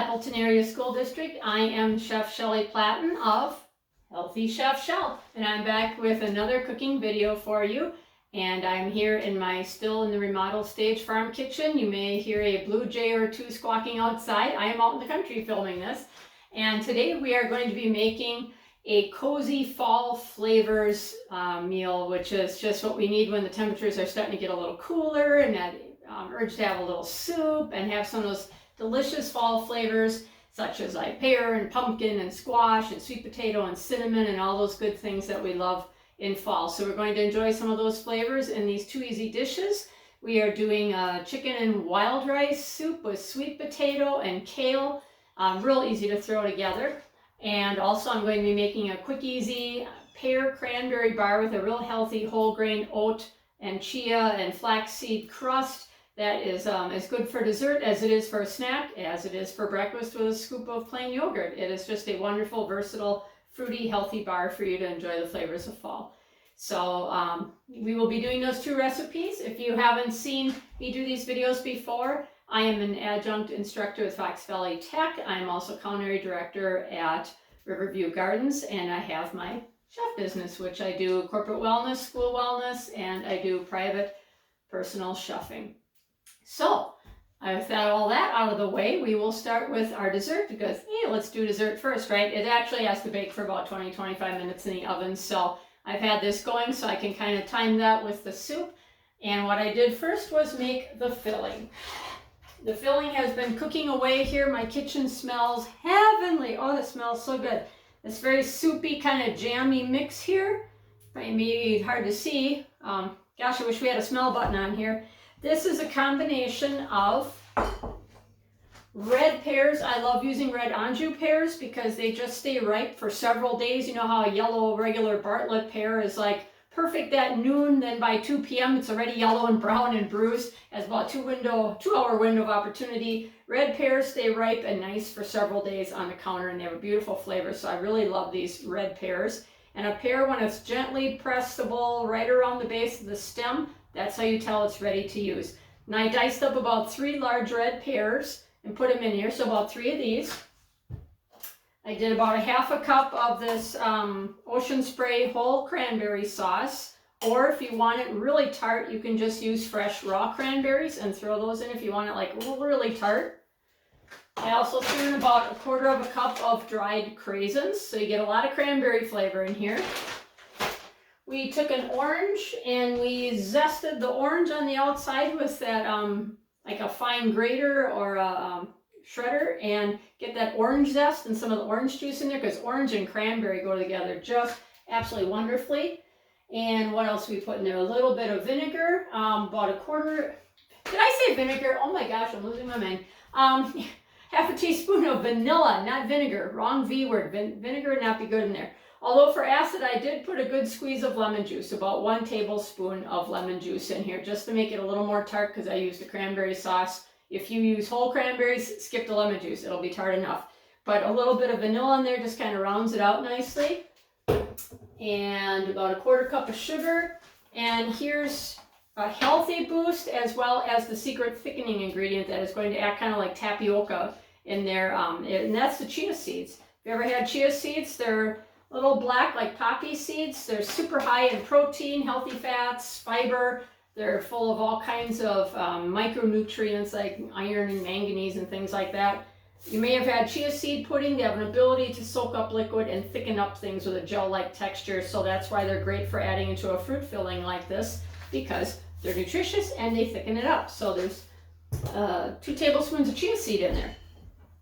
Appleton Area School District. I am Chef Shelley Platten of Healthy Chef Shell, and I'm back with another cooking video for you. And I'm here in my still in the remodel stage farm kitchen. You may hear a blue jay or two squawking outside. I am out in the country filming this. And today we are going to be making a cozy fall flavors meal, which is just what we need when the temperatures are starting to get a little cooler, and that urge to have a little soup and have some of those delicious fall flavors such as like pear and pumpkin and squash and sweet potato and cinnamon and all those good things that we love in fall. So we're going to enjoy some of those flavors in these two easy dishes. We are doing a chicken and wild rice soup with sweet potato and kale, real easy to throw together. And also I'm going to be making a quick easy pear cranberry bar with a real healthy whole grain oat and chia and flaxseed crust. That is as good for dessert as it is for a snack, as it is for breakfast with a scoop of plain yogurt. It is just a wonderful, versatile, fruity, healthy bar for you to enjoy the flavors of fall. So we will be doing those two recipes. If you haven't seen me do these videos before, I am an adjunct instructor with Fox Valley Tech. I'm also culinary director at Riverview Gardens, and I have my chef business, which I do corporate wellness, school wellness, and I do private personal chefing. So, with all that out of the way, we will start with our dessert because, hey, let's do dessert first, right? It actually has to bake for about 20-25 minutes in the oven, so I've had this going so I can kind of time that with the soup. And what I did first was make the filling. The filling has been cooking away here. My kitchen smells heavenly. Oh, that smells so good. This very soupy kind of jammy mix here. Maybe hard to see. Gosh, I wish we had a smell button on here. This is a combination of red pears. I love using red Anjou pears because they just stay ripe for several days. You know how a yellow regular Bartlett pear is like perfect at noon, then by 2 p.m. it's already yellow and brown and bruised. Has about 2-hour window of opportunity. Red pears stay ripe and nice for several days on the counter, and they have a beautiful flavor, so I really love these red pears. And a pear, when it's gently pressable right around the base of the stem, that's how you tell it's ready to use. And I diced up about 3 large red pears and put them in here, so about 3 of these. I did about a half a cup of this Ocean Spray whole cranberry sauce, or if you want it really tart, you can just use fresh raw cranberries and throw those in if you want it like really tart. I also threw in about 1/4 cup of dried craisins, so you get a lot of cranberry flavor in here. We took an orange and we zested the orange on the outside with that like a fine grater or a shredder, and get that orange zest and some of the orange juice in there because orange and cranberry go together just absolutely wonderfully. And what else we put in there? A little bit of vinegar, about 1/4. Did I say vinegar? Oh my gosh, I'm losing my mind. Half a teaspoon of vanilla, not vinegar. Wrong V word. Vinegar would not be good in there. Although for acid, I did put a good squeeze of lemon juice, about 1 tablespoon of lemon juice in here, just to make it a little more tart because I used a cranberry sauce. If you use whole cranberries, skip the lemon juice. It'll be tart enough. But a little bit of vanilla in there just kind of rounds it out nicely. And about 1/4 cup of sugar. And here's a healthy boost as well as the secret thickening ingredient that is going to act kind of like tapioca in there. And that's the chia seeds. If you ever had chia seeds, they're little black like poppy seeds. They're super high in protein, healthy fats, fiber. They're full of all kinds of micronutrients like iron and manganese and things like that. You may have had chia seed pudding. They have an ability to soak up liquid and thicken up things with a gel-like texture. So that's why they're great for adding into a fruit filling like this, because they're nutritious and they thicken it up. So there's 2 tablespoons of chia seed in there.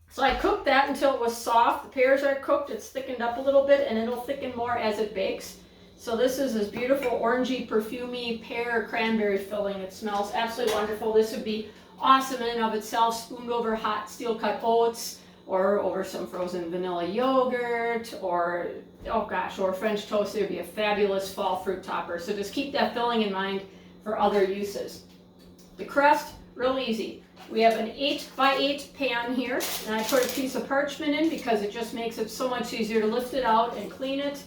So I cooked that until it was soft. The pears are cooked, it's thickened up a little bit, and it'll thicken more as it bakes. So this is this beautiful orangey, perfumey pear cranberry filling. It smells absolutely wonderful. This would be awesome in and of itself, spooned over hot steel cut oats, or over some frozen vanilla yogurt, or oh gosh, or French toast. It would be a fabulous fall fruit topper. So just keep that filling in mind for other uses. The crust, real easy. We have an 8x8 pan here, and I put a piece of parchment in because it just makes it so much easier to lift it out and clean it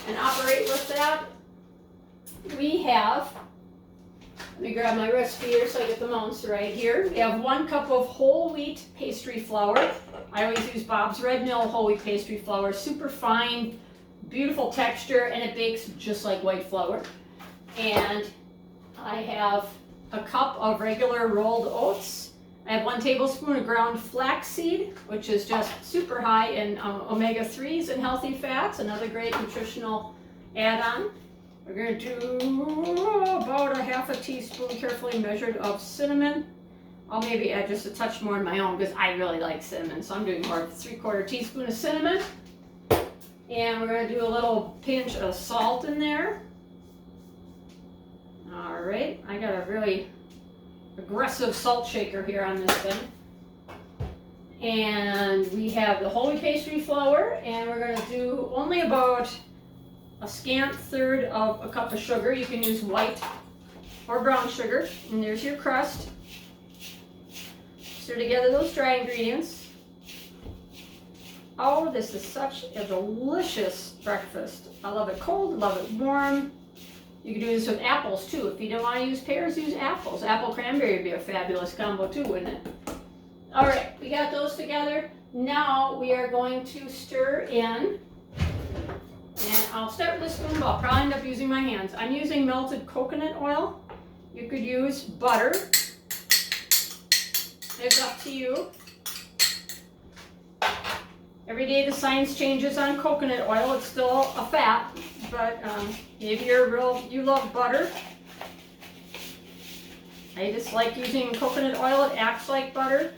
and operate with that. We have me grab my recipe here so I get the amounts right here. We have 1 cup of whole wheat pastry flour. I always use Bob's Red Mill whole wheat pastry flour. Super fine, beautiful texture, and it bakes just like white flour. And I have a cup of regular rolled oats. I have 1 tablespoon of ground flaxseed, which is just super high in omega-3s and healthy fats, another great nutritional add-on. We're going to do about a half a teaspoon carefully measured of cinnamon. I'll maybe add just a touch more in my own because I really like cinnamon, so I'm doing more of a 3/4 teaspoon of cinnamon. And we're going to do a little pinch of salt in there. All right, I got a really aggressive salt shaker here on this thing. And we have the whole wheat pastry flour, and we're going to do only about a scant third of a cup of sugar. You can use white or brown sugar. And there's your crust. Stir together those dry ingredients. Oh, this is such a delicious breakfast. I love it cold, love it warm. You can do this with apples too. If you don't want to use pears, use apples. Apple cranberry would be a fabulous combo too, wouldn't it? All right, we got those together. Now we are going to stir in, and I'll start with a spoon, but I'll probably end up using my hands. I'm using melted coconut oil. You could use butter. It's up to you. Every day the science changes on coconut oil. It's still a fat, but maybe you love butter. I just like using coconut oil. It acts like butter.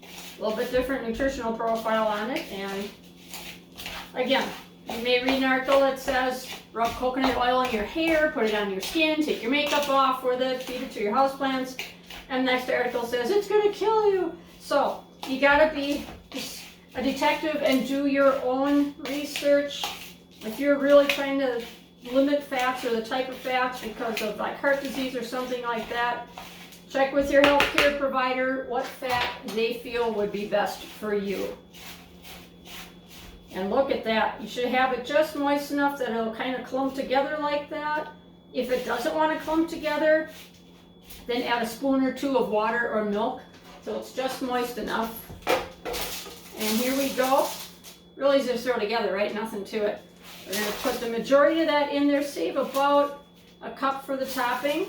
A little bit different nutritional profile on it. And again, you may read an article that says rub coconut oil in your hair, put it on your skin, take your makeup off with it, feed it to your houseplants. And the next article says it's going to kill you. So you got to be a detective and do your own research. If you're really trying to limit fats or the type of fats because of like heart disease or something like that, check with your healthcare provider what fat they feel would be best for you. And look at that. You should have it just moist enough that it'll kind of clump together like that. If it doesn't want to clump together, then add a spoon or 2 of water or milk so it's just moist enough. And here we go. Really easy to throw together, right? Nothing to it. We're going to put the majority of that in there, save about a cup for the topping.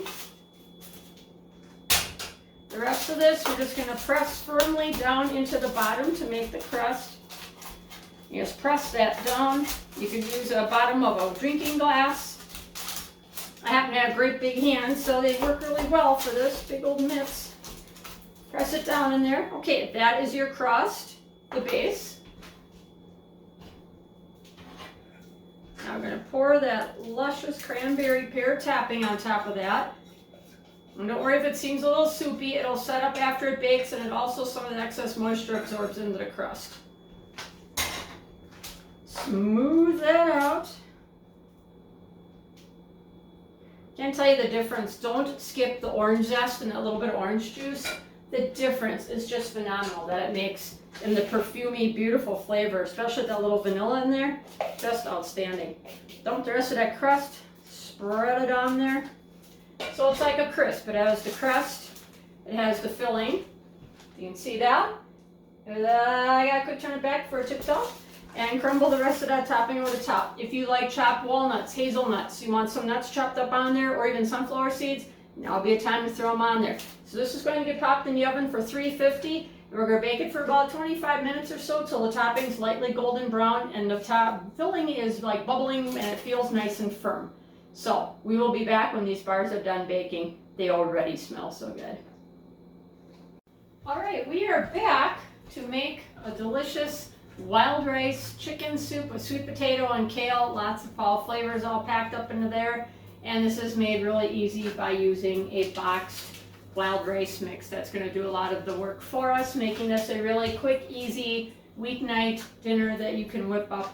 The rest of this, we're just going to press firmly down into the bottom to make the crust. You just press that down. You could use a bottom of a drinking glass. I happen to have great big hands, so they work really well for this, big old mitts. Press it down in there. Okay, that is your crust, the base. Now we're going to pour that luscious cranberry pear topping on top of that. And don't worry if it seems a little soupy, it'll set up after it bakes, and it also some of the excess moisture absorbs into the crust. Smooth that out. Can't tell you the difference. Don't skip the orange zest and a little bit of orange juice. The difference is just phenomenal that it makes in the perfumey, beautiful flavor, especially that little vanilla in there. Just outstanding. Dump the rest of that crust, spread it on there. So it's like a crisp. It has the crust, it has the filling. You can see that. I gotta quick turn it back for it tips off. And crumble the rest of that topping over the top. If you like chopped walnuts, hazelnuts, you want some nuts chopped up on there, or even sunflower seeds, now would be a time to throw them on there. So this is going to get popped in the oven for 350, and we're going to bake it for about 25 minutes or so till the topping's lightly golden brown and the top filling is like bubbling and it feels nice and firm. So we will be back when these bars are done baking. They already smell so good. All right, we are back to make a delicious wild rice chicken soup with sweet potato and kale, lots of fall flavors all packed up into there. And this is made really easy by using a boxed wild rice mix. That's going to do a lot of the work for us, making this a really quick, easy weeknight dinner that you can whip up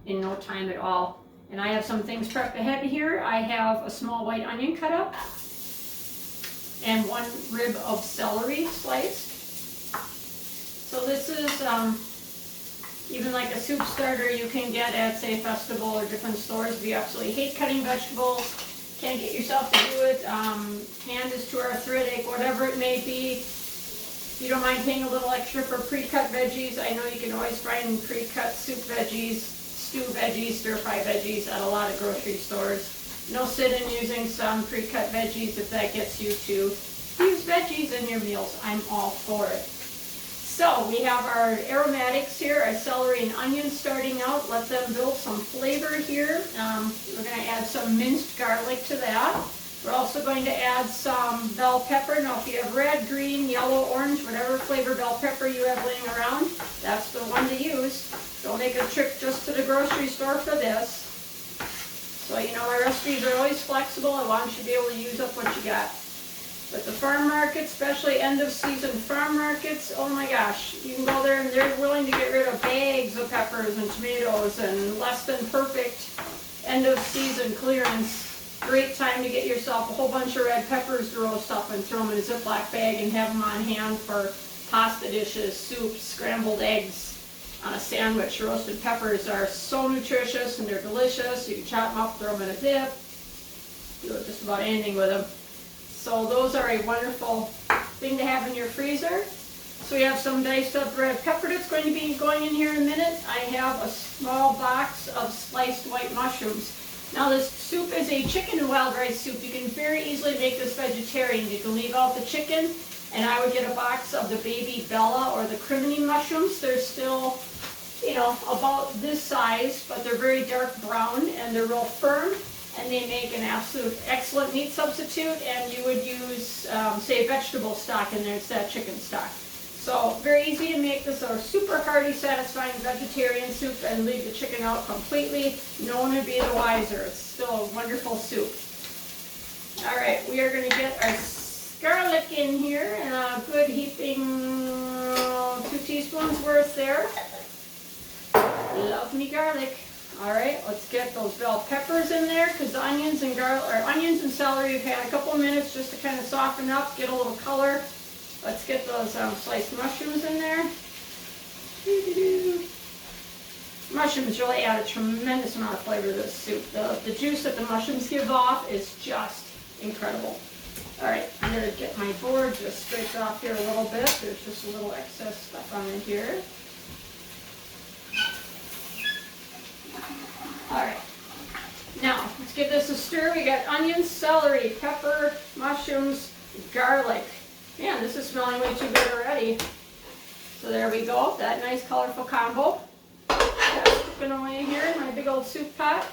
in no time at all. And I have some things prepped ahead here. I have a small white onion cut up and 1 rib of celery sliced. So this is even like a soup starter you can get at, say, Festival or different stores. If you absolutely hate cutting vegetables, can't get yourself to do it, hand is too arthritic, whatever it may be, you don't mind paying a little extra for pre-cut veggies. I know you can always find pre-cut soup veggies, stew veggies, stir-fry veggies at a lot of grocery stores. No sin in using some pre-cut veggies if that gets you to use veggies in your meals. I'm all for it. So we have our aromatics here, our celery and onions starting out. Let them build some flavor here. We're going to add some minced garlic to that. We're also going to add some bell pepper. Now if you have red, green, yellow, orange, whatever flavor bell pepper you have laying around, that's the one to use. Don't make a trip just to the grocery store for this. So you know my recipes are always flexible. I want you to be able to use up what you got. But the farm markets, especially end of season farm markets, oh my gosh, you can go there and they're willing to get rid of bags of peppers and tomatoes and less than perfect end of season clearance. Great time to get yourself a whole bunch of red peppers to roast up and throw them in a Ziploc bag and have them on hand for pasta dishes, soups, scrambled eggs on a sandwich. Roasted peppers are so nutritious and they're delicious. You can chop them up, throw them in a dip, do just about anything with them. So those are a wonderful thing to have in your freezer. So we have some diced up red pepper that's going to be going in here in a minute. I have a small box of sliced white mushrooms. Now this soup is a chicken and wild rice soup. You can very easily make this vegetarian. You can leave out the chicken, and I would get a box of the baby Bella or the crimini mushrooms. They're still, you know, about this size, but they're very dark brown and they're real firm, and they make an absolute excellent meat substitute. And you would use, say, vegetable stock in there instead of chicken stock. So very easy to make this a super hearty, satisfying vegetarian soup and leave the chicken out completely. No one would be the wiser. It's still a wonderful soup. All right, we are going to get our garlic in here, and a good heaping 2 teaspoons worth there. Love me garlic. All right, let's get those bell peppers in there, because the onions and onions and celery have had a couple of minutes just to kind of soften up, get a little color. Let's get those sliced mushrooms in there. Mushrooms really add a tremendous amount of flavor to this soup. The juice that the mushrooms give off is just incredible. All right, I'm going to get my board just scraped off here a little bit. There's just a little excess stuff on in here. All right, now let's give this a stir. We got onions, celery, pepper, mushrooms, garlic. Man, this is smelling way too good already. So there we go, that nice colorful combo. That's cooking away here in my big old soup pot.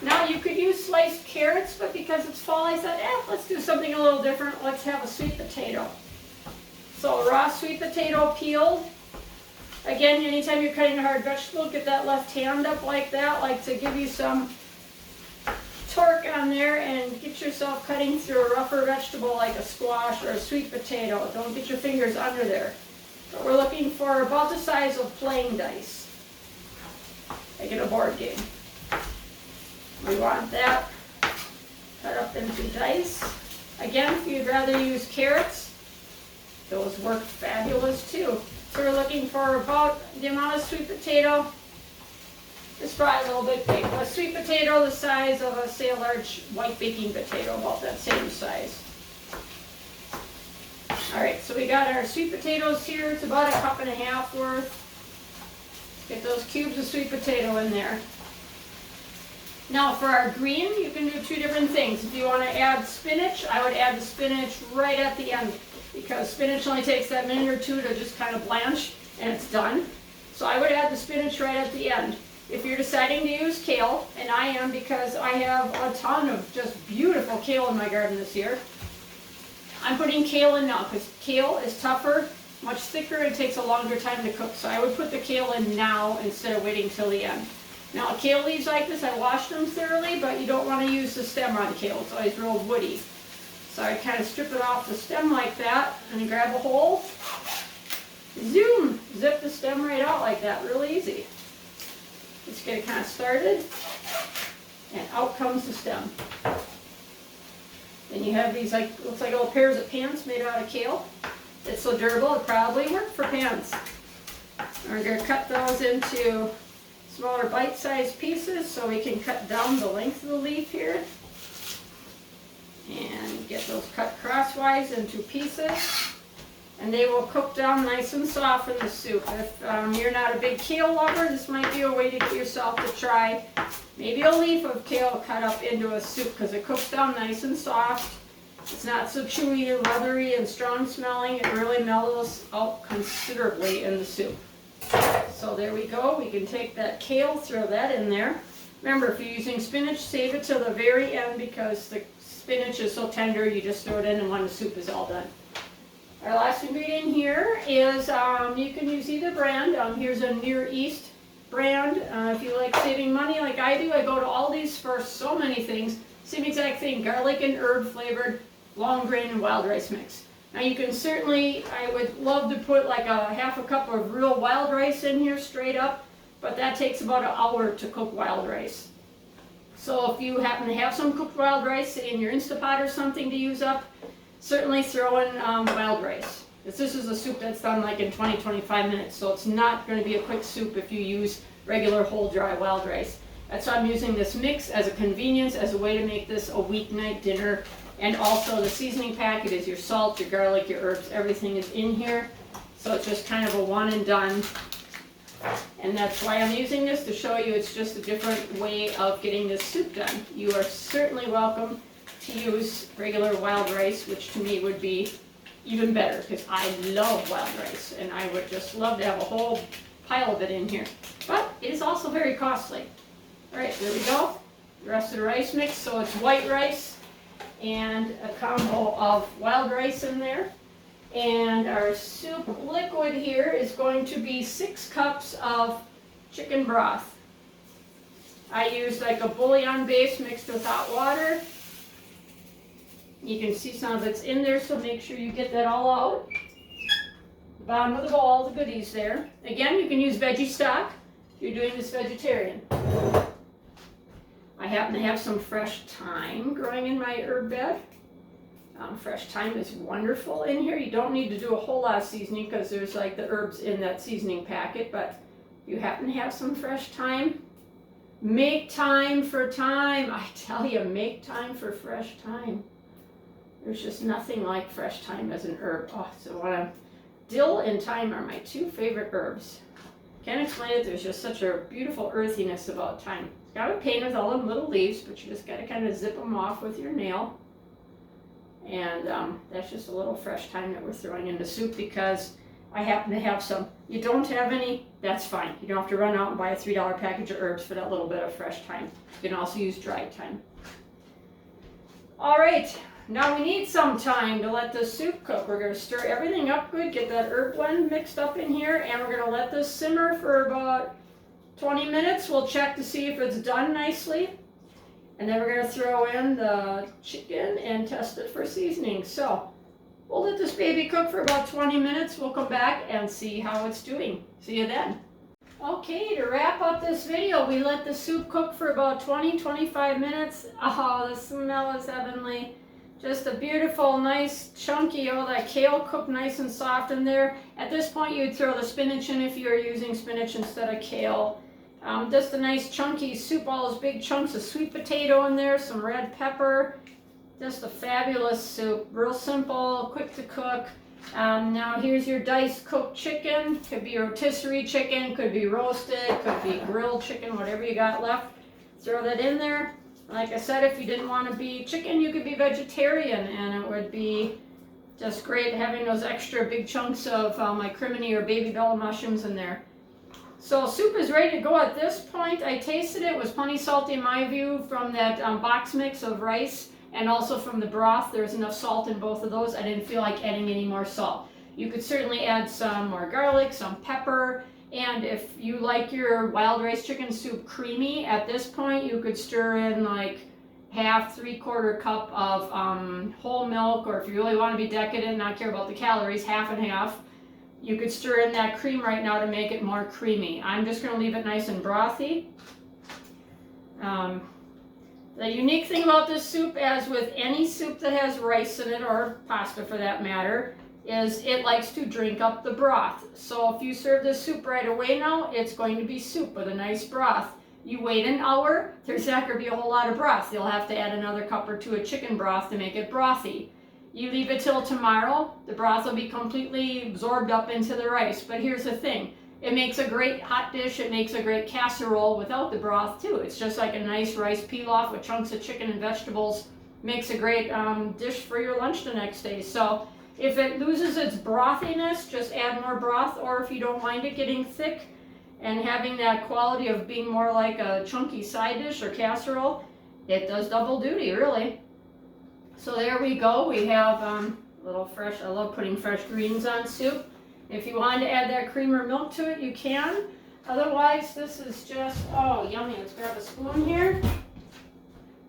Now you could use sliced carrots, but because it's fall, I said, let's do something a little different. Let's have a sweet potato. So raw sweet potato peeled. Again, anytime you're cutting a hard vegetable, get that left hand up like that, like to give you some torque on there, and get yourself cutting through a rougher vegetable like a squash or a sweet potato. Don't get your fingers under there. But we're looking for about the size of playing dice, like in a board game. We want that cut up into dice. Again, if you'd rather use carrots, those work fabulous too. So we're looking for about the amount of sweet potato. It's probably a little bit big. A sweet potato the size of, say, a large white baking potato, about that same size. All right, so we got our sweet potatoes here. It's about 1.5 cups worth. Get those cubes of sweet potato in there. Now for our green, you can do 2 different things. If you want to add spinach, I would add the spinach right at the end, because spinach only takes that minute or 2 to just kind of blanch, and it's done. So I would add the spinach right at the end. If you're deciding to use kale, and I am because I have a ton of just beautiful kale in my garden this year, I'm putting kale in now because kale is tougher, much thicker, and takes a longer time to cook. So I would put the kale in now instead of waiting till the end. Now kale leaves like this, I wash them thoroughly, but you don't want to use the stem on kale. It's always real woody. So I kind of strip it off the stem like that, and grab a hole, zoom, zip the stem right out like that, real easy. Just get it kind of started, and out comes the stem. Then you have these, like, looks like little pairs of pans made out of kale. It's so durable, it probably worked for pans. We're going to cut those into smaller bite-sized pieces so we can cut down the length of the leaf here. cut crosswise into pieces. And they will cook down nice and soft in the soup. If you're not a big kale lover, this might be a way to get yourself to try maybe a leaf of kale cut up into a soup, because it cooks down nice and soft. It's not so chewy and leathery and strong smelling. It really mellows out considerably in the soup. So there we go. We can take that kale, throw that in there. Remember, if you're using spinach, save it till the very end, because the spinach is so tender, you just throw it in when the soup is all done. Our last ingredient here is, you can use either brand. Here's a Near East brand. If you like saving money like I do, I go to Aldi's for so many things. Same exact thing, garlic and herb flavored long grain and wild rice mix. Now you can certainly, I would love to put like a half a cup of real wild rice in here straight up, but that takes about an hour to cook wild rice. So if you happen to have some cooked wild rice in your Instapot or something to use up, certainly throw in wild rice. This is a soup that's done like in 20-25 minutes, so it's not going to be a quick soup if you use regular whole dry wild rice. That's why I'm using this mix as a convenience, as a way to make this a weeknight dinner. And also the seasoning packet is your salt, your garlic, your herbs, everything is in here. So it's just kind of a one and done. And that's why I'm using this, to show you it's just a different way of getting this soup done. You are certainly welcome to use regular wild rice, which to me would be even better, because I love wild rice and I would just love to have a whole pile of it in here. But it is also very costly. Alright, there we go. The rest of the rice mix, so it's white rice and a combo of wild rice in there. And our soup liquid here is going to be 6 cups of chicken broth. I use like a bouillon base mixed with hot water. You can see some of it's in there, so make sure you get that all out. Bottom of the bowl, all the goodies there. Again, you can use veggie stock if you're doing this vegetarian. I happen to have some fresh thyme growing in my herb bed. Fresh thyme is wonderful in here. You don't need to do a whole lot of seasoning, because there's like the herbs in that seasoning packet, but if you happen to have some fresh thyme, make time for thyme. I tell you, make time for fresh thyme. There's just nothing like fresh thyme as an herb. Oh, so dill and thyme are my 2 favorite herbs. Can't explain it, there's just such a beautiful earthiness about thyme. It's got a pain with all them little leaves, but you just gotta kind of zip them off with your nail. And that's just a little fresh thyme that we're throwing in the soup, because I happen to have some. You don't have any, that's fine. You don't have to run out and buy a $3 package of herbs for that little bit of fresh thyme. You can also use dried thyme. All right. Now we need some time to let this soup cook. We're going to stir everything up good, get that herb blend mixed up in here, and we're going to let this simmer for about 20 minutes. We'll check to see if it's done nicely. And then we're going to throw in the chicken and test it for seasoning. So we'll let this baby cook for about 20 minutes. We'll come back and see how it's doing. See you then. Okay, to wrap up this video, we let the soup cook for about 20-25 minutes. Oh, the smell is heavenly. Just a beautiful, nice, chunky, all that kale cooked nice and soft in there. At this point, you'd throw the spinach in if you're using spinach instead of kale. Just a nice chunky soup, all those big chunks of sweet potato in there, some red pepper. Just a fabulous soup, real simple, quick to cook. Now here's your diced cooked chicken. Could be rotisserie chicken, could be roasted, could be grilled chicken, whatever you got left. Throw that in there. Like I said, if you didn't want to be chicken, you could be vegetarian, and it would be just great having those extra big chunks of my crimini or baby bella mushrooms in there. So soup is ready to go at this point. I tasted it. It was plenty salty in my view from that box mix of rice, and also from the broth. There's enough salt in both of those. I didn't feel like adding any more salt. You could certainly add some more garlic, some pepper, and if you like your wild rice chicken soup creamy, at this point you could stir in like half, 3/4 cup of whole milk, or if you really want to be decadent, not care about the calories, half and half. You could stir in that cream right now to make it more creamy. I'm just going to leave it nice and brothy. The unique thing about this soup, as with any soup that has rice in it, or pasta for that matter, is it likes to drink up the broth. So if you serve this soup right away now, it's going to be soup with a nice broth. You wait an hour, there's not going to be a whole lot of broth. You'll have to add another cup or 2 of chicken broth to make it brothy. You leave it till tomorrow, the broth will be completely absorbed up into the rice. But here's the thing, it makes a great hot dish, it makes a great casserole without the broth too. It's just like a nice rice pilaf with chunks of chicken and vegetables. Makes a great dish for your lunch the next day. So if it loses its brothiness, just add more broth, or if you don't mind it getting thick and having that quality of being more like a chunky side dish or casserole, it does double duty, really. So there we go. We have a little fresh, I love putting fresh greens on soup. If you want to add that cream or milk to it, you can. Otherwise, this is just, oh, yummy. Let's grab a spoon here.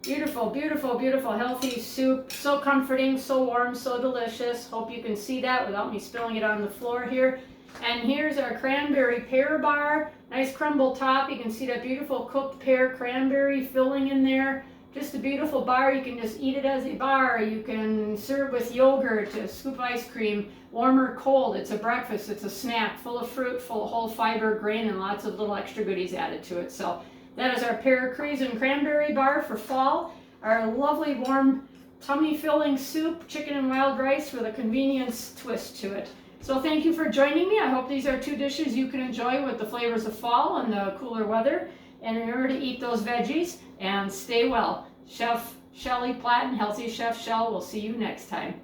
Beautiful, beautiful, beautiful, healthy soup. So comforting, so warm, so delicious. Hope you can see that without me spilling it on the floor here. And here's our cranberry pear bar. Nice crumble top. You can see that beautiful cooked pear cranberry filling in there. Just a beautiful bar. You can just eat it as a bar. You can serve with yogurt, scoop ice cream, warm or cold. It's a breakfast. It's a snack full of fruit, full of whole fiber, grain, and lots of little extra goodies added to it. So that is our pear, crease, and cranberry bar for fall. Our lovely warm tummy filling soup, chicken and wild rice with a convenience twist to it. So thank you for joining me. I hope these are two dishes you can enjoy with the flavors of fall and the cooler weather. And remember to eat those veggies and stay well. Chef Shelley Platt and Healthy Chef Shell will see you next time.